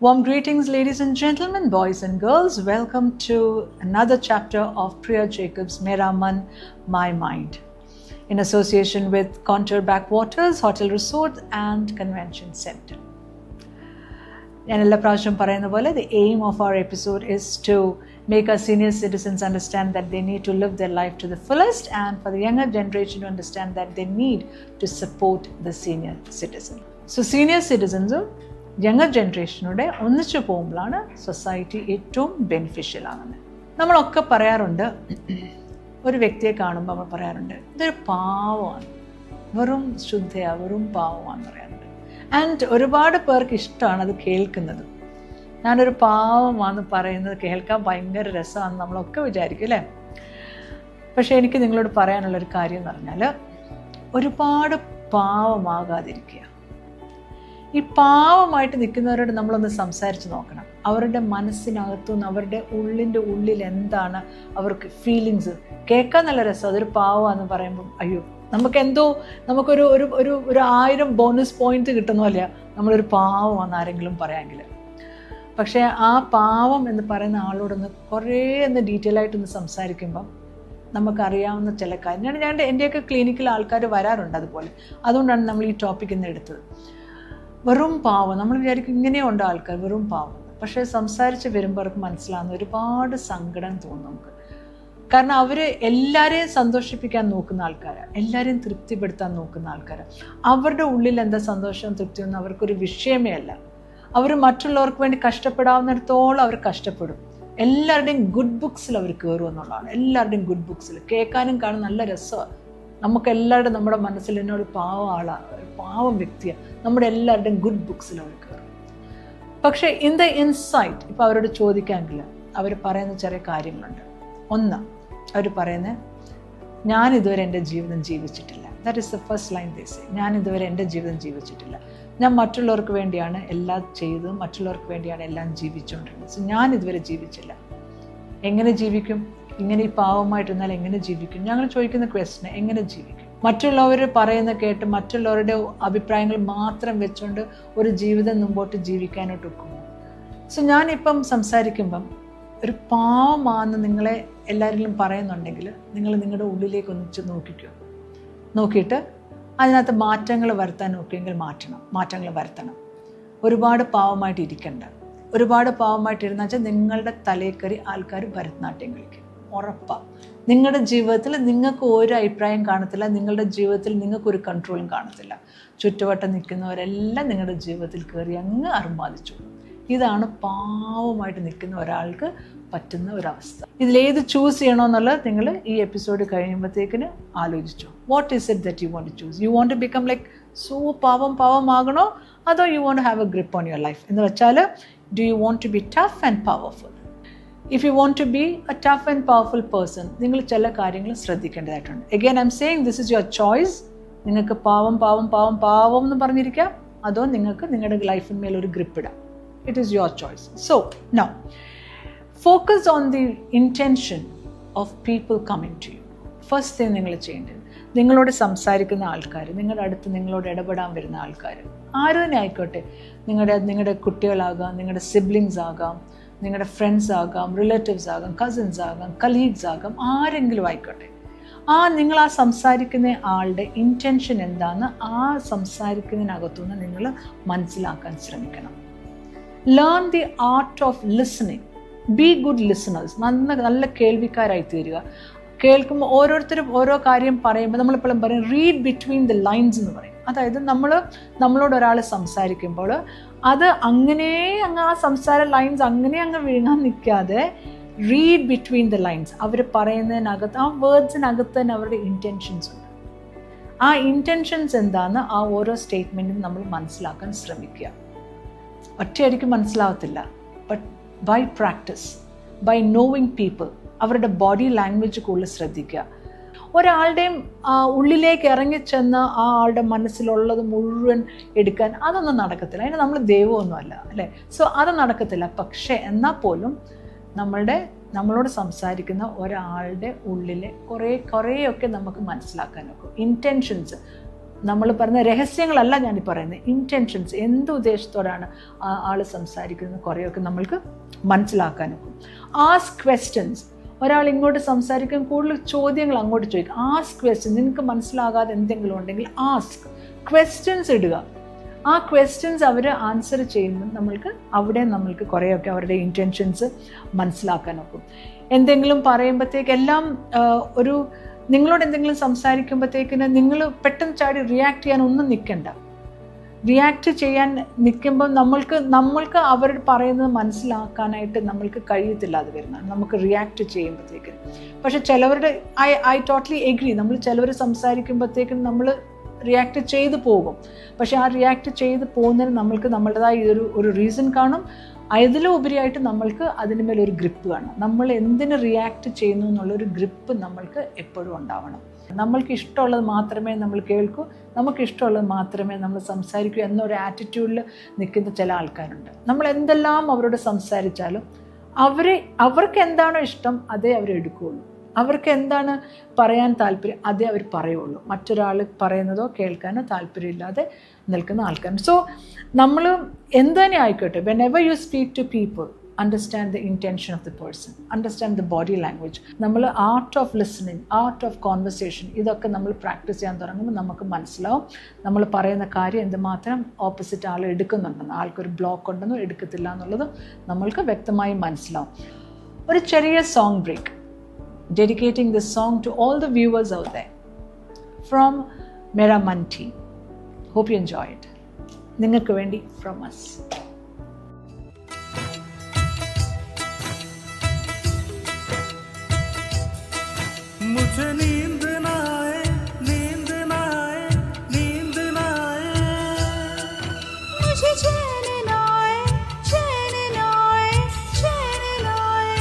Warm greetings, ladies and gentlemen, boys and girls. Welcome to another chapter of Priya Jacob's Mera Man, My Mind, in association with Contour Backwaters Hotel Resort and Convention Center. ഞാൻ എല്ലാ പ്രാവശ്യം പറയുന്ന പോലെ the aim of our episode is to make our senior citizens understand that they need to live their life to the fullest, and for the younger generation to understand that they need to support the senior citizen. So senior citizens younger ജനറേഷനോടെ ഒന്നിച്ചു പോകുമ്പോഴാണ് society ഏറ്റവും beneficial ആകുന്നത്. നമ്മളൊക്കെ പറയാറുണ്ട്, ഒരു വ്യക്തിയെ കാണുമ്പോൾ നമ്മൾ പറയാറുണ്ട്, ഇതൊരു പാവമാണ്, വെറും ശുദ്ധയാണ്, വെറും പാവമാണെന്ന് പറയാറുണ്ട്. ആൻഡ് ഒരുപാട് പേർക്ക് ഇഷ്ടമാണ് അത് കേൾക്കുന്നത്. ഞാനൊരു പാവമാണെന്ന് പറയുന്നത് കേൾക്കാൻ ഭയങ്കര രസമാണെന്ന് നമ്മളൊക്കെ വിചാരിക്കും അല്ലേ? പക്ഷേ എനിക്ക് നിങ്ങളോട് പറയാനുള്ളൊരു കാര്യം എന്ന് പറഞ്ഞാൽ, ഒരുപാട് പാവമാകാതിരിക്കുക. ഈ പാവമായിട്ട് നിൽക്കുന്നവരോട് നമ്മളൊന്ന് സംസാരിച്ച് നോക്കണം. അവരുടെ മനസ്സിനകത്തുനിന്ന് അവരുടെ ഉള്ളിൽ എന്താണ് അവർക്ക് ഫീലിങ്സ് കേൾക്കാൻ നല്ല രസം. അതൊരു പാവമാണെന്ന് പറയുമ്പം അയ്യോ നമുക്കൊരു ഒരു 1000 ബോണസ് പോയിന്റ് കിട്ടുന്ന പോലെയാണ് നമ്മളൊരു പാവമാണെന്ന് ആരെങ്കിലും പറയാമെങ്കിൽ. പക്ഷേ ആ പാവം എന്ന് പറയുന്ന ആളോടൊന്ന് കുറേ ഡീറ്റെയിൽ ആയിട്ടൊന്ന് സംസാരിക്കുമ്പം നമുക്കറിയാവുന്ന ചില കാര്യം. എൻ്റെയൊക്കെ ക്ലിനിക്കിൽ ആൾക്കാർ വരാറുണ്ട് അതുപോലെ. അതുകൊണ്ടാണ് നമ്മൾ ഈ ടോപ്പിക് ഇന്ന് എടുത്തത്. വെറും പാവം, നമ്മൾ വിചാരിക്കും ഇങ്ങനെയുണ്ട് ആൾക്കാർ വെറും പാവം. പക്ഷേ സംസാരിച്ച് വരുമ്പോൾ അവർക്ക് മനസ്സിലാകുന്ന ഒരുപാട് സങ്കടം തോന്നും നമുക്ക്. കാരണം അവർ എല്ലാവരെയും സന്തോഷിപ്പിക്കാൻ നോക്കുന്ന ആൾക്കാരാണ്, എല്ലാവരെയും തൃപ്തിപ്പെടുത്താൻ നോക്കുന്ന ആൾക്കാരാണ്. അവരുടെ ഉള്ളിൽ എന്താ സന്തോഷവും തൃപ്തിയൊന്നും അവർക്കൊരു വിഷയമേ അല്ല. അവർ മറ്റുള്ളവർക്ക് വേണ്ടി കഷ്ടപ്പെടാവുന്നിടത്തോളം അവർ കഷ്ടപ്പെടും. എല്ലാവരുടെയും ഗുഡ് ബുക്സിൽ അവർ കയറും എന്നുള്ളതാണ്. എല്ലാവരുടെയും ഗുഡ് ബുക്സിൽ കേൾക്കാനും കാണാൻ നല്ല രസമാണ്. നമുക്ക് എല്ലാവരുടെയും നമ്മുടെ മനസ്സിൽ എന്നോട് പാവം ആളാണ്, ഒരു പാവം വ്യക്തിയാണ്, നമ്മുടെ എല്ലാവരുടെയും ഗുഡ് ബുക്സിൽ അവർ കയറും. പക്ഷേ ഇൻ ദ ഇൻസൈറ്റ് ഇപ്പോൾ അവരോട് ചോദിക്കാമെങ്കിൽ അവർ പറയുന്ന ചെറിയ കാര്യങ്ങളുണ്ട്. ഒന്ന്, അവർ പറയുന്നത്, ഞാനിതുവരെ എൻ്റെ ജീവിതം ജീവിച്ചിട്ടില്ല. That is the first line they say. ഞാനിതുവരെ എൻ്റെ ജീവിതം ജീവിച്ചിട്ടില്ല. ഞാൻ മറ്റുള്ളവർക്ക് വേണ്ടിയാണ് എല്ലാം ചെയ്തത്, മറ്റുള്ളവർക്ക് വേണ്ടിയാണ് എല്ലാം ജീവിച്ചുകൊണ്ടിരുന്നത്. സോ ഞാനിതുവരെ ജീവിച്ചില്ല. എങ്ങനെ ജീവിക്കും? ഇങ്ങനെ ഈ പാവമായിട്ടിരുന്നാൽ എങ്ങനെ ജീവിക്കും? ഞങ്ങൾ ചോദിക്കുന്ന ക്വസ്റ്റ്യൻ, എങ്ങനെ ജീവിക്കും? മറ്റുള്ളവർ പറയുന്ന കേട്ട് മറ്റുള്ളവരുടെ അഭിപ്രായങ്ങൾ മാത്രം വെച്ചുകൊണ്ട് ഒരു ജീവിതം മുമ്പോട്ട് ജീവിക്കാനായിട്ട് ഒക്കുമോ? സോ ഞാനിപ്പം സംസാരിക്കുമ്പം ഒരു പാവമാണെന്ന് നിങ്ങളെ എല്ലാവരിലും പറയുന്നുണ്ടെങ്കിൽ നിങ്ങൾ നിങ്ങളുടെ ഉള്ളിലേക്ക് ഒന്നിച്ച് നോക്കിക്കോ. നോക്കിയിട്ട് അതിനകത്ത് മാറ്റങ്ങൾ വരുത്താൻ നോക്കിയെങ്കിൽ മാറ്റങ്ങൾ വരുത്തണം. ഒരുപാട് പാവമായിട്ട് ഇരിക്കണ്ട. ഒരുപാട് പാവമായിട്ടിരുന്ന വെച്ചാൽ നിങ്ങളുടെ തലയിൽ ആൾക്കാർ ഭരതനാട്യം കളിക്കും, ഉറപ്പാണ്. നിങ്ങളുടെ ജീവിതത്തിൽ നിങ്ങൾക്ക് ഒരു അഭിപ്രായം കാണത്തില്ല, നിങ്ങളുടെ ജീവിതത്തിൽ നിങ്ങൾക്കൊരു കൺട്രോളും കാണത്തില്ല. ചുറ്റുവട്ടം നിൽക്കുന്നവരെല്ലാം നിങ്ങളുടെ ജീവിതത്തിൽ കയറി അങ്ങ് അർമാദിച്ചു. ഇതാണ് പാവമായിട്ട് നിൽക്കുന്ന ഒരാൾക്ക് പറ്റുന്ന ഒരവസ്ഥ. ഇതിലേത് ചൂസ് ചെയ്യണമെന്നുള്ളത് നിങ്ങൾ ഈ എപ്പിസോഡ് കഴിയുമ്പോഴത്തേക്കിന് ആലോചിച്ചു. What is it that you want to choose? You want to become like so പാവമാകണോ, അതോ you want to have a grip on your life? എന്ന് വെച്ചാൽ, do you want to be tough and powerful? If you want to be a tough and powerful person, നിങ്ങൾ ചില കാര്യങ്ങൾ ശ്രദ്ധിക്കേണ്ടതായിട്ടുണ്ട്. Again I'm saying this is your choice. നിങ്ങൾക്ക് പാവം എന്ന് പറഞ്ഞിരിക്കാം, അതോ നിങ്ങൾക്ക് നിങ്ങളുടെ ലൈഫിന്മേൽ ഒരു ഗ്രിപ്പ് ഇടാം. It is your choice. So now focus on the intention of people coming to you. First thing നിങ്ങൾ ചെയ്യേണ്ടത്, നിങ്ങളോട് സംസാരിക്കുന്ന ആൾക്കാർ, നിങ്ങളുടെ അടുത്ത് നിങ്ങളോട് ഇടപെടാൻ വരുന്ന ആൾക്കാർ, ആരും തന്നെ ആയിക്കോട്ടെ, നിങ്ങളുടെ കുട്ടികളാകാം, നിങ്ങളുടെ സിബ്ലിങ്സ് ആകാം, നിങ്ങളുടെ ഫ്രണ്ട്സ് ആകാം, റിലേറ്റീവ്സ് ആകാം, കസിൻസ് ആകാം, കലീഗ്സ് ആകാം, ആരെങ്കിലും ആയിക്കോട്ടെ, നിങ്ങൾ ആ സംസാരിക്കുന്ന ആളുടെ ഇൻറ്റൻഷൻ എന്താണെന്ന് ആ സംസാരിക്കുന്നതിനകത്തുനിന്ന് നിങ്ങൾ മനസ്സിലാക്കാൻ ശ്രമിക്കണം. Learn the art of listening. B good listeners. നല്ല കേൾവിക്കാരായി തീരുക. കേൾക്കുമ്പോൾ ഓരോരുത്തരും ഓരോ കാര്യം പറയുമ്പോൾ നമ്മളെപ്പോഴും പറയും റീഡ് ബിറ്റ്വീൻ ദ ലൈൻസ് എന്ന് പറയും. അതായത് നമ്മളോട് ഒരാൾ സംസാരിക്കുമ്പോൾ അത് അങ്ങനെ അങ്ങ് ആ സംസാര ലൈൻസ് അങ്ങനെ അങ്ങ് വിഴുങ്ങാൻ നിൽക്കാതെ റീഡ് ബിറ്റ്വീൻ ദ ലൈൻസ്. അവർ പറയുന്നതിനകത്ത്, ആ വേർഡ്സിനകത്ത് തന്നെ അവരുടെ ഇൻറ്റൻഷൻസ് ഉണ്ട്. ആ ഇൻറ്റൻഷൻസ് എന്താണെന്ന് ആ ഓരോ സ്റ്റേറ്റ്മെൻറ്റും നമ്മൾ മനസ്സിലാക്കാൻ ശ്രമിക്കുക. ഒറ്റയടിക്ക് മനസ്സിലാവത്തില്ല. But by practice, by knowing people, അവരുടെ ബോഡി ലാംഗ്വേജ് കൂടുതൽ ശ്രദ്ധിക്കുക. ഒരാളുടെയും ഉള്ളിലേക്ക് ഇറങ്ങിച്ചെന്ന് ആ ആളുടെ മനസ്സിലുള്ളത് മുഴുവൻ എടുക്കാൻ അതൊന്നും നടക്കത്തില്ല. അതിന് നമ്മൾ ദൈവമൊന്നുമല്ല അല്ലേ? സോ അത് നടക്കത്തില്ല. പക്ഷേ എന്നാൽ പോലും നമ്മളോട് സംസാരിക്കുന്ന ഒരാളുടെ ഉള്ളിലെ കുറേയൊക്കെ നമുക്ക് മനസ്സിലാക്കാൻ നോക്കും. ഇൻറ്റൻഷൻസ് നമ്മൾ പറയുന്ന രഹസ്യങ്ങളല്ല ഞാനീ പറയുന്നത്, ഇൻറ്റൻഷൻസ്, എന്ത് ഉദ്ദേശത്തോടാണ് ആൾ സംസാരിക്കുന്നത് കുറേയൊക്കെ നമ്മൾക്ക് മനസ്സിലാക്കാനൊക്കും. Ask questions. ഒരാൾ ഇങ്ങോട്ട് സംസാരിക്കാൻ കൂടുതൽ ചോദ്യങ്ങൾ അങ്ങോട്ട് ചോദിക്കും. Ask question. നിങ്ങൾക്ക് മനസ്സിലാകാതെ എന്തെങ്കിലും ഉണ്ടെങ്കിൽ ആസ്ക് ക്വസ്റ്റ്യൻസ് ഇടുക. ആ ക്വസ്റ്റ്യൻസ് അവർ ആൻസർ ചെയ്യുമ്പോൾ നമ്മൾക്ക് കുറേയൊക്കെ അവരുടെ ഇൻറ്റൻഷൻസ് മനസ്സിലാക്കാനൊക്കും. എന്തെങ്കിലും പറയുമ്പോഴത്തേക്ക് എല്ലാം നിങ്ങളോട് എന്തെങ്കിലും സംസാരിക്കുമ്പോഴത്തേക്കിന് നിങ്ങൾ പെട്ടെന്ന് ചാടി റിയാക്ട് ചെയ്യാൻ ഒന്നും നിൽക്കണ്ട. റിയാക്ട് ചെയ്യാൻ നിൽക്കുമ്പോൾ നമ്മൾക്ക് അവർ പറയുന്നത് മനസ്സിലാക്കാനായിട്ട് നമ്മൾക്ക് കഴിയത്തില്ല. അത് വരുന്നതാണ് നമുക്ക് റിയാക്ട് ചെയ്യുമ്പോഴത്തേക്ക്. പക്ഷെ ചിലവരുടെ ഐ ടോട്ടലി എഗ്രി. നമ്മൾ ചിലവർ സംസാരിക്കുമ്പോഴത്തേക്കും നമ്മൾ റിയാക്ട് ചെയ്ത് പോകും. പക്ഷെ ആ റിയാക്ട് ചെയ്ത് പോകുന്നതിന് നമ്മൾക്ക് നമ്മളുടേതായ ഒരു റീസൺ കാണും. അതിലും ഉപരിയായിട്ട് നമ്മൾക്ക് അതിന് മേലൊരു ഗ്രിപ്പ് കാണും. നമ്മൾ എന്തിന് റിയാക്ട് ചെയ്യുന്നു എന്നുള്ളൊരു ഗ്രിപ്പ് നമ്മൾക്ക് എപ്പോഴും ഉണ്ടാവണം. നമ്മൾക്ക് ഇഷ്ടമുള്ളത് മാത്രമേ നമ്മൾ കേൾക്കൂ, നമുക്ക് ഇഷ്ടമുള്ളത് മാത്രമേ നമ്മൾ സംസാരിക്കൂ എന്നൊരു ആറ്റിറ്റ്യൂഡിൽ നിൽക്കുന്ന ചില ആൾക്കാരുണ്ട്. നമ്മൾ എന്തെല്ലാം അവരോട് സംസാരിച്ചാലും അവർക്ക് എന്താണോ ഇഷ്ടം അതേ അവരെടുക്കുകയുള്ളൂ. അവർക്ക് എന്താണ് പറയാൻ താല്പര്യം അതേ അവർ പറയുള്ളൂ. മറ്റൊരാൾ പറയുന്നതോ കേൾക്കാനോ താല്പര്യമില്ലാതെ നിൽക്കുന്ന ആൾക്കാർ. സോ നമ്മൾ എന്ത് തന്നെ ആയിക്കോട്ടെ, whenever you speak to people, understand the intention of the person, understand the body language. നമ്മൾ art of listening, art of conversation, ഇതൊക്കെ നമ്മൾ പ്രാക്ടീസ് ചെയ്യാൻ തുടങ്ങുമ്പോൾ നമുക്ക് മനസ്സിലാവും നമ്മൾ പറയുന്ന കാര്യം എന്തുമാത്രം ഓപ്പോസിറ്റ് ആൾ എടുക്കുന്നുണ്ടെന്ന്, ആൾക്കൊരു ബ്ലോക്ക് ഉണ്ടെന്നോ എടുക്കത്തില്ല എന്നുള്ളത് നമ്മൾക്ക് വ്യക്തമായി മനസ്സിലാവും. ഒരു ചെറിയ song break, dedicating this song to all the viewers out there from Mera Man team. Hope you enjoy it. Ningalku vendi from us. मुझे नींद ना आए, नींद ना आए, नींद ना आए, मुझे चैन ना आए, चैन ना आए, चैन ना आए।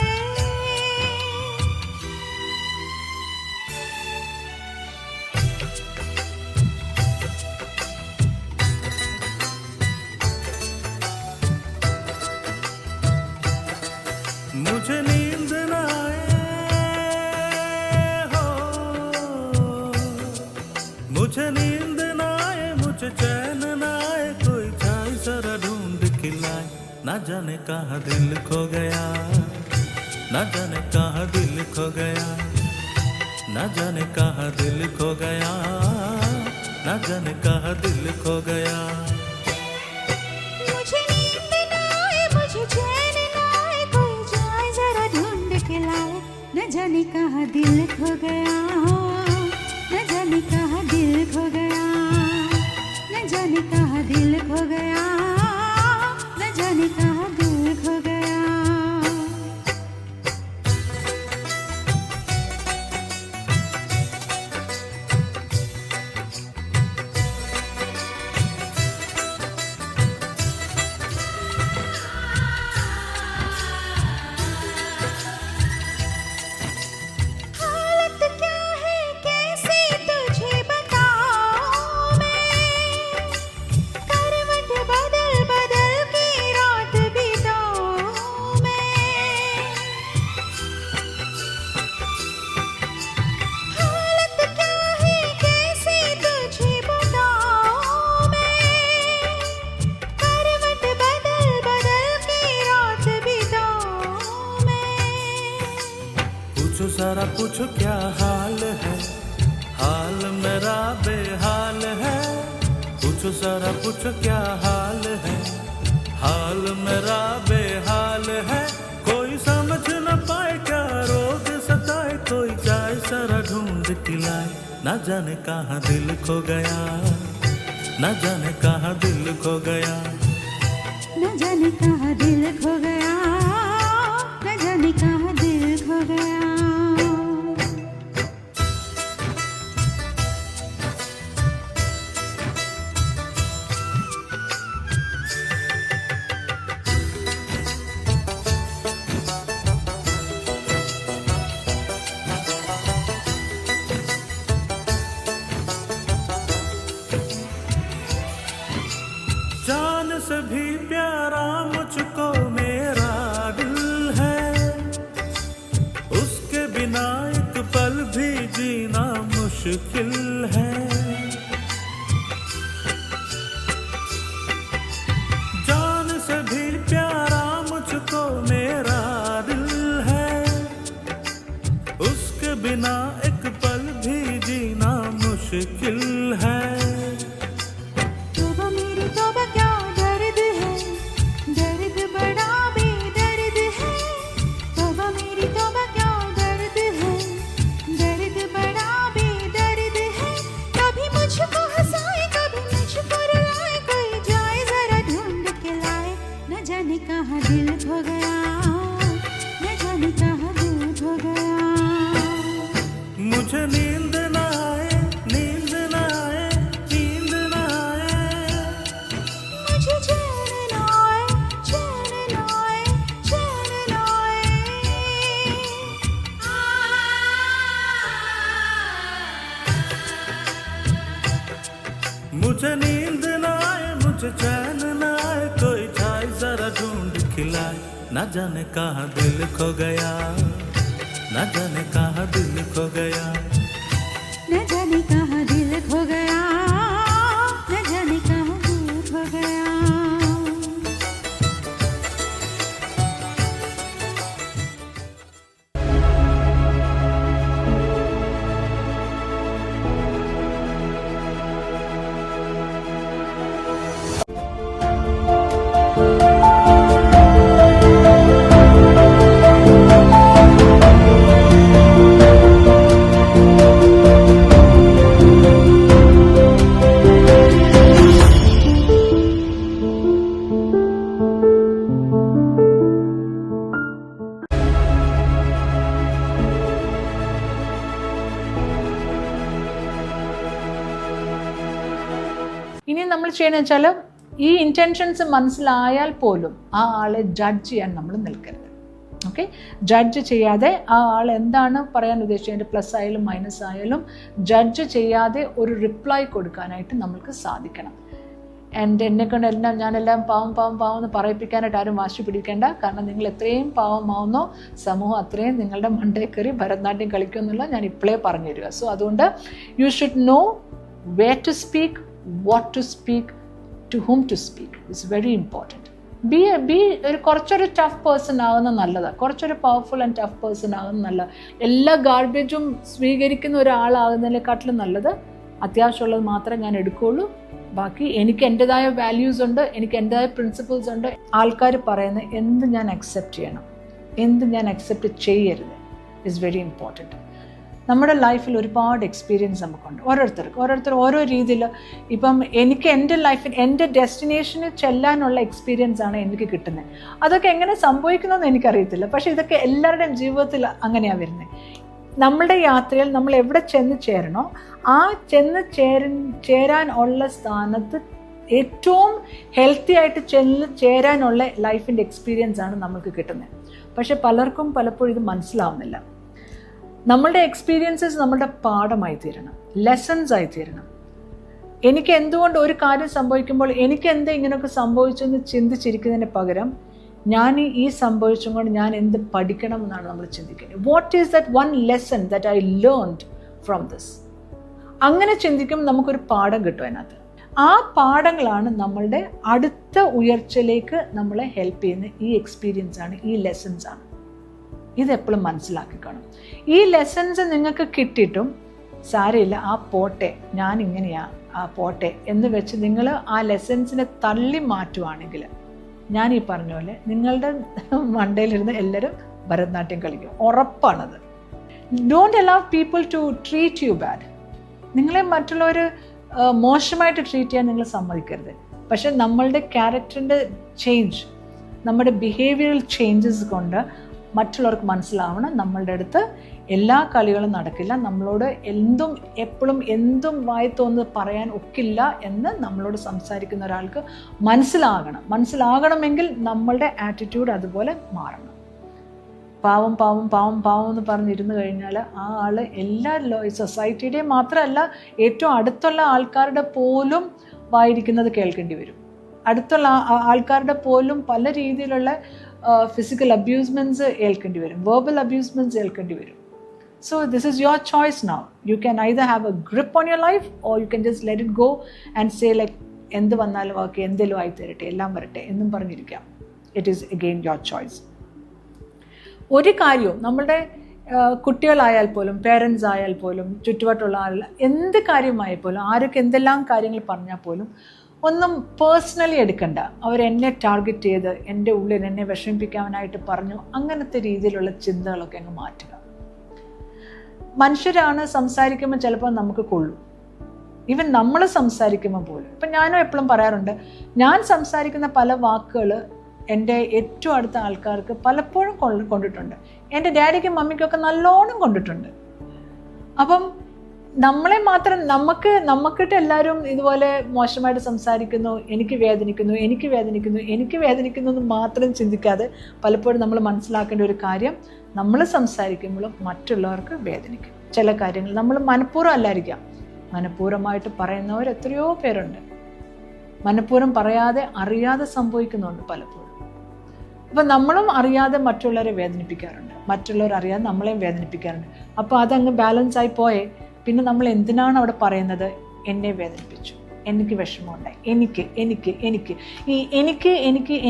मुझे नींद ना आए हो, मुझे नींद ना आए, मुझे चैन ना आए, कोई चाय जरा ढूंढ के लाए। ना जाने कहाँ दिल खो गया, ना जाने कहाँ दिल खो गया, ना जाने कहाँ दिल खो गया, ना जाने कहाँ दिल खो गया। मुझे नींद ना आए, मुझे चैन ना आए, कोई जाए जरा ढूंढ के लाए। न जाने कहाँ दिल खो गया, न जाने कहाँ दिल खो गया, न जाने कहाँ दिल खो गया, न जाने कहाँ दिल खो गया। हालत क्या है कैसे तुझे बताऊं मैं, करवट बदल बदल के रात बिताऊं मैं। हालत क्या है कैसे तुझे बताऊं मैं, करवट बदल बदल के रात बिताऊं मैं। पूछो सारा पूछो क्या हाल है, हाल मेरा बेहाल है। पूछो सारा पूछो क्या हाल है, हाल मेरा बेहाल है। कोई समझ न पाए क्या रोग सताए, कोई जाए सारा ढूंढ के लाए। ना जाने कहाँ दिल खो गया, ना जाने कहाँ दिल खो गया, न जाने कहाँ दिल खो गया, न जाने कहाँ दिल खो गया। जान से भी प्यारा मुझको मेरा दिल है, उसके बिना एक पल भी जीना मुश्किल है। बिना एक पल भी जीना मुश्किल है। तौबा मेरी तौबा क्या दर्द है, दर्द बड़ा बेदर्द है। तौबा मेरी तौबा क्या दर्द है, दर्द बड़ा बेदर्द है। कभी मुझको हंसाए कभी मुझको रुलाए, कोई जाए जरा ढूंढ के लाए। न जाने कहाँ दिल खो गया, न जाने कहाँ दिल खो गया। मुझे नींद न आए, नींद न आए, नींद न आए। मुझे चैन न आए, चैन न आए, चैन न आए। मुझे नींद न आए, मुझे चैन न आए, कोई जाए जरा ढूंढ खिलाए। न जाने कहाँ दिल खो गया, न जाने कहाँ दिल खो गया। न जाने कहाँ दिल खो गया, न जाने कहाँ दिल खो गया। ഇനി നമ്മൾ ചെയ്യണമെന്ന് വെച്ചാൽ ഈ ഇൻറ്റൻഷൻസ് മനസ്സിലായാൽ പോലും ആ ആളെ ജഡ്ജ് ചെയ്യാൻ നമ്മൾ നിൽക്കരുത്. ഓക്കെ, ജഡ്ജ് ചെയ്യാതെ ആ ആൾ എന്താണ് പറയാൻ ഉദ്ദേശിച്ചത്, പ്ലസ് ആയാലും മൈനസ് ആയാലും ജഡ്ജ് ചെയ്യാതെ ഒരു റിപ്ലൈ കൊടുക്കാനായിട്ട് നമ്മൾക്ക് സാധിക്കണം. എന്നെക്കൊണ്ട് ഞാനെല്ലാം പാവം പാവം പാവം എന്ന് പറയിപ്പിക്കാനായിട്ട് ആരും വാശി പിടിക്കേണ്ട. കാരണം നിങ്ങൾ എത്രയും പാവമാവുന്നോ സമൂഹം അത്രയും നിങ്ങളുടെ മണ്ടയിൽ കയറി ഭരതനാട്യം കളിക്കും എന്നുള്ള ഞാൻ ഇപ്പോഴേ പറഞ്ഞു തരിക. സോ അതുകൊണ്ട് you should know where to speak, what to speak, to whom to speak is very important. കുറച്ചൊരു ടഫ് പേഴ്സൺ ആകുന്ന നല്ലതാണ്, കുറച്ചൊരു പവർഫുൾ ആൻഡ് ടഫ് പേഴ്സൺ ആകുന്ന നല്ലത്. എല്ലാ ഗാർബേജും സ്വീകരിക്കുന്ന ഒരാളാകുന്നതിനെക്കാട്ടിലും നല്ലത് അത്യാവശ്യമുള്ളത് മാത്രമേ ഞാൻ എടുക്കുകയുള്ളൂ. ബാക്കി എനിക്ക് എൻ്റെതായ വാല്യൂസ് ഉണ്ട്, എനിക്ക് എൻ്റെതായ പ്രിൻസിപ്പിൾസ് ഉണ്ട്. ആൾക്കാർ പറയുന്ന എന്ത് ഞാൻ അക്സെപ്റ്റ് ചെയ്യണം, എന്ത് ഞാൻ അക്സെപ്റ്റ് ചെയ്യരുത് ഇസ് വെരി ഇമ്പോർട്ടൻറ്റ്. നമ്മുടെ ലൈഫിൽ ഒരുപാട് എക്സ്പീരിയൻസ് നമുക്കുണ്ട്. ഓരോരുത്തർ ഓരോ രീതിയിൽ. ഇപ്പം എനിക്ക് എൻ്റെ ലൈഫിൽ എൻ്റെ ഡെസ്റ്റിനേഷനിൽ ചെല്ലാനുള്ള എക്സ്പീരിയൻസ് ആണ് എനിക്ക് കിട്ടുന്നത്. അതൊക്കെ എങ്ങനെ സംഭവിക്കുന്നതെന്ന് എനിക്കറിയത്തില്ല. പക്ഷേ ഇതൊക്കെ എല്ലാവരുടെയും ജീവിതത്തിൽ അങ്ങനെയാണ് വരുന്നത്. നമ്മളുടെ യാത്രയിൽ നമ്മൾ എവിടെ ചെന്ന് ചേരണോ ആ ചെന്ന് ചേരാൻ ഉള്ള സ്ഥാനത്ത് ഏറ്റവും ഹെൽത്തി ആയിട്ട് ചേരാനുള്ള ലൈഫിൻ്റെ എക്സ്പീരിയൻസ് ആണ് നമുക്ക് കിട്ടുന്നത്. പക്ഷെ പലർക്കും പലപ്പോഴും ഇത് മനസ്സിലാവുന്നില്ല. നമ്മളുടെ എക്സ്പീരിയൻസസ് നമ്മളുടെ പാഠമായി തീരണം, ലെസൺസ് ആയി തീരണം. എനിക്ക് എന്തുകൊണ്ട് ഒരു കാര്യം സംഭവിക്കുമ്പോൾ എനിക്ക് എന്താ ഇങ്ങനെയൊക്കെ സംഭവിച്ചെന്ന് ചിന്തിച്ചിരിക്കുന്നതിന് പകരം ഞാൻ ഈ സംഭവിച്ചും കൊണ്ട് ഞാൻ എന്ത് പഠിക്കണം എന്നാണ് നമ്മൾ ചിന്തിക്കുന്നത്. What is that one lesson that I learned from this? അങ്ങനെ ചിന്തിക്കുമ്പോൾ നമുക്കൊരു പാഠം കിട്ടും അതിനകത്ത്. ആ പാഠങ്ങളാണ് നമ്മളുടെ അടുത്ത ഉയർച്ചയിലേക്ക് നമ്മളെ ഹെൽപ്പ് ചെയ്യുന്ന ഈ എക്സ്പീരിയൻസ് ആണ്, ഈ ലെസൺസ് ആണ്. ഇതെപ്പോഴും മനസ്സിലാക്കി കാണും. ഈ ലെസൺസ് നിങ്ങൾക്ക് കിട്ടിയിട്ടും സാരമില്ല, ആ പോട്ടെ, ഞാൻ ഇങ്ങനെയാ, ആ പോട്ടെ എന്ന് വെച്ച് നിങ്ങൾ ആ ലെസൺസിനെ തള്ളി മാറ്റുവാണെങ്കിൽ ഞാൻ ഈ പറഞ്ഞ പോലെ നിങ്ങളുടെ മണ്ടയിലിരുന്ന് എല്ലാവരും ഭരതനാട്യം കളിക്കും, ഉറപ്പാണത്. Don't allow people to treat you bad. നിങ്ങളെ മറ്റുള്ളവർ മോശമായിട്ട് ട്രീറ്റ് ചെയ്യാൻ നിങ്ങൾ സമ്മതിക്കരുത്. പക്ഷെ നമ്മളുടെ ക്യാരക്ടറിൻ്റെ ചേഞ്ച്, നമ്മുടെ ബിഹേവിയറൽ ചേഞ്ചസ് കൊണ്ട് മറ്റുള്ളവർക്ക് മനസ്സിലാവണം നമ്മളുടെ അടുത്ത് എല്ലാ കളികളും നടക്കില്ല, നമ്മളോട് എപ്പോഴും എന്തും വായി തോന്നുന്നത് പറയാൻ ഒക്കില്ല എന്ന് നമ്മളോട് സംസാരിക്കുന്ന ഒരാൾക്ക് മനസ്സിലാകണമെങ്കിൽ നമ്മളുടെ ആറ്റിറ്റ്യൂഡ് അതുപോലെ മാറണം. പാവം പാവം പാവം പാവം എന്ന് പറഞ്ഞിരുന്നു കഴിഞ്ഞാൽ ആ ആൾ എല്ലാ സൊസൈറ്റിയുടെയും മാത്രമല്ല ഏറ്റവും അടുത്തുള്ള ആൾക്കാരുടെ പോലും വായിരിക്കുന്നത് കേൾക്കേണ്ടി വരും. അടുത്തുള്ള ആൾക്കാരുടെ പോലും പല രീതിയിലുള്ള ഫിസിക്കൽ അബ്യൂസ്മെൻറ്റ്സ് ഏൽക്കേണ്ടി വരും, വെർബൽ അബ്യൂസ്മെൻറ്റ്സ് ഏൽക്കേണ്ടി വരും. So this is your choice now. You can either have a grip on your life or you can just let it go and say like എന്ത് വന്നാലും ഓക്കെ, എന്തെങ്കിലും ആയി തരട്ടെ, എല്ലാം വരട്ടെ എന്നും പറഞ്ഞിരിക്കാം. It is again your choice. ഒരു കാര്യവും നമ്മളുടെ കുട്ടികളായാൽ പോലും, പേരൻസ് ആയാൽ പോലും, ചുറ്റുവട്ടുള്ള ആൾ, എന്ത് കാര്യമായാൽ പോലും, ആരൊക്കെ എന്തെല്ലാം കാര്യങ്ങൾ പറഞ്ഞാൽ പോലും ഒന്നും പേഴ്സണലി എടുക്കണ്ട. അവരെന്നെ ടാർഗറ്റ് ചെയ്ത് എൻ്റെ ഉള്ളിൽ എന്നെ വിഷമിപ്പിക്കാനായിട്ട് പറഞ്ഞു, അങ്ങനത്തെ രീതിയിലുള്ള ചിന്തകളൊക്കെ അങ്ങ് മാറ്റുക. മനുഷ്യരാണ്, സംസാരിക്കുമ്പോൾ ചിലപ്പോൾ നമുക്ക് കൊള്ളും. ഈവൻ നമ്മൾ സംസാരിക്കുമ്പോൾ പോലും. ഇപ്പം ഞാനും എപ്പോഴും പറയാറുണ്ട്, ഞാൻ സംസാരിക്കുന്ന പല വാക്കുകൾ എൻ്റെ ഏറ്റവും അടുത്ത ആൾക്കാർക്ക് പലപ്പോഴും കൊണ്ടിട്ടുണ്ട്. എൻ്റെ ഡാഡിക്കും മമ്മിക്കൊക്കെ നല്ലോണം കൊണ്ടിട്ടുണ്ട്. അപ്പം നമ്മളെ മാത്രം നമുക്കിട്ട് എല്ലാവരും ഇതുപോലെ മോശമായിട്ട് സംസാരിക്കുന്നു, എനിക്ക് വേദനിക്കുന്നു എന്ന് മാത്രം ചിന്തിക്കാതെ പലപ്പോഴും നമ്മൾ മനസ്സിലാക്കേണ്ട ഒരു കാര്യം, നമ്മൾ സംസാരിക്കുമ്പോഴും മറ്റുള്ളവർക്ക് വേദനിക്കും. ചില കാര്യങ്ങൾ നമ്മൾ മനഃപൂർവ്വം അല്ലായിരിക്കാം, മനഃപൂർവ്വമായിട്ട് പറയുന്നവർ എത്രയോ പേരുണ്ട്. മനഃപൂർവ്വം പറയാതെ അറിയാതെ സംഭവിക്കുന്നുണ്ട് പലപ്പോഴും. അപ്പം നമ്മളും അറിയാതെ മറ്റുള്ളവരെ വേദനിപ്പിക്കാറുണ്ട്, മറ്റുള്ളവർ അറിയാതെ നമ്മളെയും വേദനിപ്പിക്കാറുണ്ട്. അപ്പോൾ അതങ്ങ് ബാലൻസ് ആയി പോയേ പിന്നെ നമ്മൾ എന്തിനാണ് അവിടെ പറയുന്നത്, എന്നെ വേദനിപ്പിച്ചു, എനിക്ക് വിഷമമുണ്ടായി,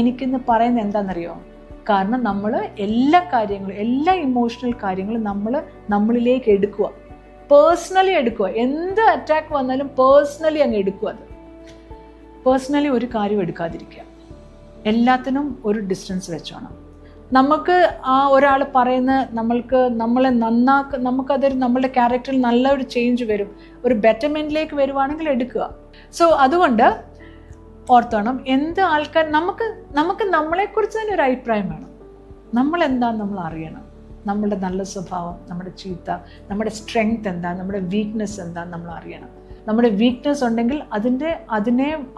എനിക്കെന്ന് പറയുന്നത് എന്താണെന്നറിയോ? കാരണം നമ്മൾ എല്ലാ കാര്യങ്ങളും, എല്ലാ ഇമോഷണൽ കാര്യങ്ങളും നമ്മളിലേക്ക് എടുക്കുക, പേഴ്സണലി എടുക്കുക. എന്ത് അറ്റാക്ക് വന്നാലും പേഴ്സണലി അങ്ങ് എടുക്കുക. അത് പേഴ്സണലി ഒരു കാര്യം എടുക്കാതിരിക്കുക. എല്ലാത്തിനും ഒരു ഡിസ്റ്റൻസ് വെച്ചോണം. നമുക്ക് ആ ഒരാൾ പറയുന്ന നമ്മളെ നമുക്കതൊരു നമ്മളുടെ ക്യാരക്ടറിൽ നല്ലൊരു ചേഞ്ച് വരും, ഒരു ബെറ്റർമെൻറ്റിലേക്ക് വരുവാണെങ്കിൽ എടുക്കുക. സോ അതുകൊണ്ട് ഓർത്തോണം, എന്ത് ആൾക്കാർ നമുക്ക് നമ്മളെക്കുറിച്ച് തന്നെ ഒരു അഭിപ്രായം വേണം. നമ്മളെന്താന്ന് നമ്മൾ അറിയണം. നമ്മുടെ നല്ല സ്വഭാവം, നമ്മുടെ ചീത്ത, നമ്മുടെ സ്ട്രെങ്ത് എന്താ, നമ്മുടെ വീക്ക്നെസ് എന്താന്ന് നമ്മൾ അറിയണം. നമ്മുടെ വീക്ക്നെസ് ഉണ്ടെങ്കിൽ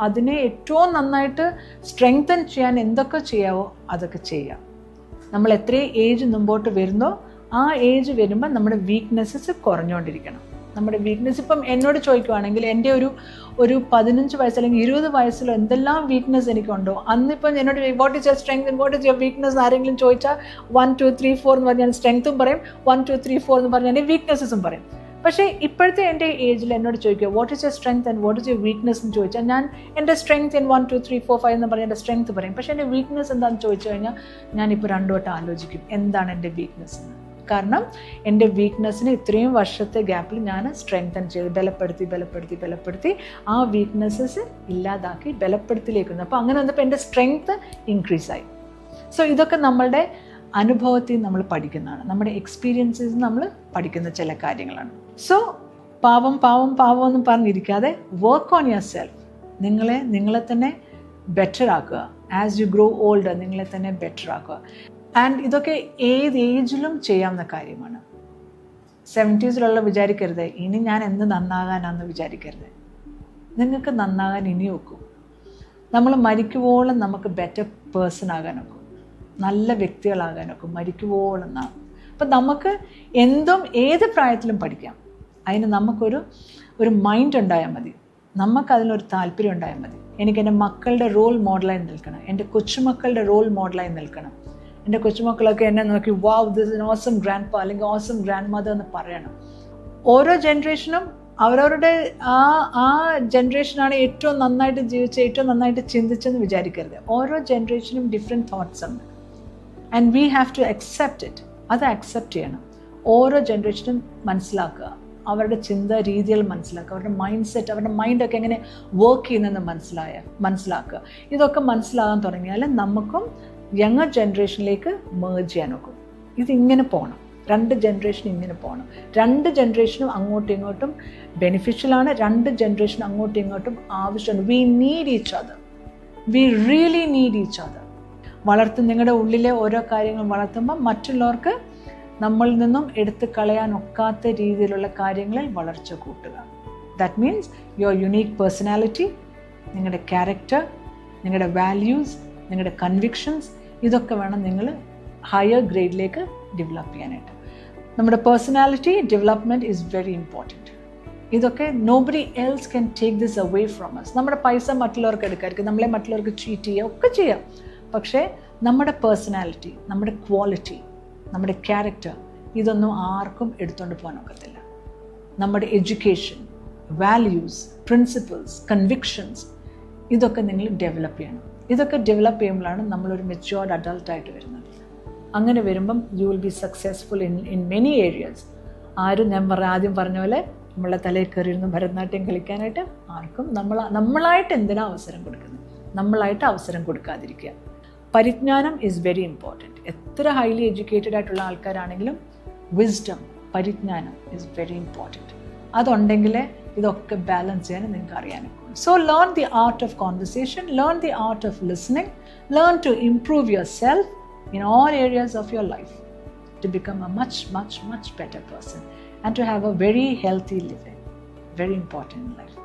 അതിനെ ഏറ്റവും നന്നായിട്ട് സ്ട്രെങ്തൻ ചെയ്യാൻ എന്തൊക്കെ ചെയ്യാവോ അതൊക്കെ ചെയ്യാം. നമ്മൾ എത്ര ഏജ് മുമ്പോട്ട് വരുന്നോ ആ ഏജ് വരുമ്പോൾ നമ്മുടെ വീക്ക്നെസ്സസ് കുറഞ്ഞുകൊണ്ടിരിക്കണം. നമ്മുടെ വീക്ക്നെസ് ഇപ്പം എന്നോട് ചോദിക്കുവാണെങ്കിൽ എൻ്റെ ഒരു 15 വയസ്സ് അല്ലെങ്കിൽ 20 വയസ്സിലോ എന്തെല്ലാം വീക്ക്നെസ് എനിക്കുണ്ടോ, അന്നിപ്പം എന്നോട് what is your strength and what is your weakness ആരെങ്കിലും ചോദിച്ചാൽ 1 2 3 4 എന്ന് പറഞ്ഞാൽ ഞാൻ സ്ട്രെങ്ത്തും പറയും, 1 2 3 4 എന്ന് പറഞ്ഞാൽ എൻ്റെ വീക്ക്നെസ്സസും പറയും. പക്ഷേ ഇപ്പോഴത്തെ എൻ്റെ ഏജിൽ എന്നോട് ചോദിക്കുക what is your strength and what is your weakness എന്ന് ചോദിച്ചാൽ ഞാൻ എൻ്റെ സ്ട്രെങ്ത് ഇൻ 1 2 3 4 5 എന്ന് പറഞ്ഞാൽ എൻ്റെ സ്ട്രെങ്ത് പറയും. പക്ഷേ എൻ്റെ വീക്ക്നെസ് എന്താണെന്ന് ചോദിച്ചു കഴിഞ്ഞാൽ ഞാനിപ്പോൾ 2 വട്ടം ആലോചിക്കും എന്താണ് എൻ്റെ വീക്ക്നെസ് എന്ന്. കാരണം എൻ്റെ വീക്ക്നെസ്സിന് ഇത്രയും വർഷത്തെ ഗ്യാപ്പിൽ ഞാൻ സ്ട്രെങ്തൻ ചെയ്ത് ബലപ്പെടുത്തി ആ വീക്ക്നെസ്സസ് ഇല്ലാതാക്കി ബലപ്പെടുത്തിലേക്ക് വന്നു. അപ്പോൾ അങ്ങനെ വന്നപ്പോൾ എൻ്റെ സ്ട്രെങ്ത് ഇൻക്രീസ് ആയി. സോ ഇതൊക്കെ നമ്മളുടെ അനുഭവത്തിൽ നമ്മൾ പഠിക്കുന്നതാണ്, നമ്മുടെ എക്സ്പീരിയൻസിൽ നമ്മൾ പഠിക്കുന്ന ചില കാര്യങ്ങളാണ്. സോ പാവം എന്ന് പറഞ്ഞിരിക്കാതെ വർക്ക് ഓൺ യുവർ സെൽഫ്. നിങ്ങളെ തന്നെ ബെറ്റർ ആക്കുക. ആസ് യു ഗ്രോ ഓൾഡർ നിങ്ങളെ തന്നെ ബെറ്റർ ആക്കുക. ആൻഡ് ഇതൊക്കെ ഏത് ഏജിലും ചെയ്യാവുന്ന കാര്യമാണ്. 70s വിചാരിക്കരുത് ഇനി ഞാൻ എന്ത് നന്നാകാനാണെന്ന് വിചാരിക്കരുത്. നിങ്ങൾക്ക് നന്നാകാൻ ഇനി ഒക്കും. നമ്മൾ മരിക്കുവോളം നമുക്ക് ബെറ്റർ പേഴ്സൺ ആകാനൊക്കും, നല്ല വ്യക്തികളാകാനൊക്കെ മരിക്കുവോളം നാം. അപ്പം നമുക്ക് എന്തും ഏത് പ്രായത്തിലും പഠിക്കാം. അതിന് നമുക്കൊരു മൈൻഡ് ഉണ്ടായാൽ മതി, നമുക്കതിനൊരു താല്പര്യം ഉണ്ടായാൽ മതി. എനിക്ക് എൻ്റെ മക്കളുടെ റോൾ മോഡലായി നിൽക്കണം, എൻ്റെ കൊച്ചുമക്കളുടെ റോൾ മോഡലായി നിൽക്കണം. എൻ്റെ കൊച്ചുമക്കളൊക്കെ എന്നെ നോക്കി വാവ് ദിസ് ഇസ് ഓസം ഗ്രാൻഡ് പാ അല്ലെങ്കിൽ ഓസം ഗ്രാൻഡ് മദർ എന്ന് പറയണം. ഓരോ ജനറേഷനും അവരവരുടെ ആ ജനറേഷനാണ് ഏറ്റവും നന്നായിട്ട് ജീവിച്ച് ഏറ്റവും നന്നായിട്ട് ചിന്തിച്ചെന്ന് വിചാരിക്കരുത്. ഓരോ ജനറേഷനും ഡിഫറെൻറ്റ് തോട്ട്സ് ഉണ്ട് and we have to accept it. അത് അക്സെപ്റ്റ് ചെയ്യണം. ഓരോ ജനറേഷനും മനസ്സിലാക്കുക, അവരുടെ ചിന്ത രീതികൾ മനസ്സിലാക്കുക, അവരുടെ മൈൻഡ് സെറ്റ്, അവരുടെ മൈൻഡൊക്കെ എങ്ങനെ വർക്ക് ചെയ്യുന്നതെന്ന് മനസ്സിലാക്കുക. ഇതൊക്കെ മനസ്സിലാകാൻ തുടങ്ങിയാൽ നമുക്കും യങ്ങർ ജനറേഷനിലേക്ക് മേർജ് ചെയ്യാൻ നോക്കും. ഇതിങ്ങനെ പോകണം, 2 ജനറേഷൻ ഇങ്ങനെ പോകണം. 2 ജനറേഷനും അങ്ങോട്ടും ഇങ്ങോട്ടും ബെനിഫിഷ്യലാണ്, 2 ജനറേഷനും അങ്ങോട്ടും ഇങ്ങോട്ടും ആവശ്യമാണ്. We need each other, V really need each other. നിങ്ങളുടെ ഉള്ളിലെ ഓരോ കാര്യങ്ങൾ വളർത്തുമ്പോൾ മറ്റുള്ളവർക്ക് നമ്മളിൽ നിന്നും എടുത്ത് കളയാൻ ഒക്കാത്ത രീതിയിലുള്ള കാര്യങ്ങളിൽ വളർച്ച കൂട്ടുക. That means your unique personality, നിങ്ങളുടെ ക്യാരക്ടർ, നിങ്ങളുടെ വാല്യൂസ്, നിങ്ങളുടെ കൺവിക്ഷൻസ്, ഇതൊക്കെ വേണം നിങ്ങൾ ഹയർ ഗ്രേഡിലേക്ക് ഡെവലപ്പ് ചെയ്യാനായിട്ട്. നമ്മുടെ personality development is very important. ഇതൊക്കെ nobody else can take this away from us. നമ്മുടെ പൈസ മറ്റുള്ളവർക്ക് എടുക്കാതിരിക്കും, നമ്മളെ മറ്റുള്ളവർക്ക് ചീറ്റ് ചെയ്യുക ഒക്കെ ചെയ്യാം. പക്ഷേ നമ്മുടെ പേഴ്സണാലിറ്റി, നമ്മുടെ ക്വാളിറ്റി, നമ്മുടെ ക്യാരക്ടർ, ഇതൊന്നും ആർക്കും എടുത്തുകൊണ്ട് പോകാൻ ഒക്കത്തില്ല. നമ്മുടെ എഡ്യൂക്കേഷൻ, വാല്യൂസ്, പ്രിൻസിപ്പിൾസ്, കൺവിക്ഷൻസ്, ഇതൊക്കെ നിങ്ങൾ ഡെവലപ്പ് ചെയ്യണം. ഇതൊക്കെ ഡെവലപ്പ് ചെയ്യുമ്പോഴാണ് നമ്മളൊരു മെച്യൂർഡ് അഡൾട്ടായിട്ട് വരുന്നത്. അങ്ങനെ വരുമ്പം you will be successful in many areas. ആരും ഞാൻ ആദ്യം പറഞ്ഞ പോലെ നമ്മളെ തലയിൽ കയറിയിരുന്ന് ഭരതനാട്യം കളിക്കാനായിട്ട് ആർക്കും നമ്മളായിട്ട് എന്തിനാ അവസരം കൊടുക്കുന്നത്? നമ്മളായിട്ട് അവസരം കൊടുക്കാതിരിക്കുക. പരിജ്ഞാനം ഈസ് വെരി ഇമ്പോർട്ടൻറ്റ്. എത്ര ഹൈലി എഡ്യൂക്കേറ്റഡ് ആയിട്ടുള്ള ആൾക്കാരാണെങ്കിലും വിസ്ഡം, പരിജ്ഞാനം ഈസ് വെരി ഇമ്പോർട്ടൻറ്റ്. അതുണ്ടെങ്കിലേ ഇതൊക്കെ ബാലൻസ് ചെയ്യാൻ നിങ്ങൾക്ക് അറിയാനും. So learn the art of conversation, learn the art of listening, learn to improve yourself in all areas of your life to become a much, much, much better person and to have a very healthy living. Very important in life.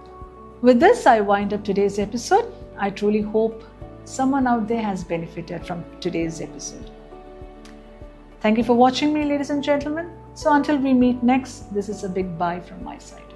With this, I wind up today's episode. I truly hope someone out there has benefited from today's episode. Thank you for watching me, ladies and gentlemen. So until we meet next, this is a big bye from my side.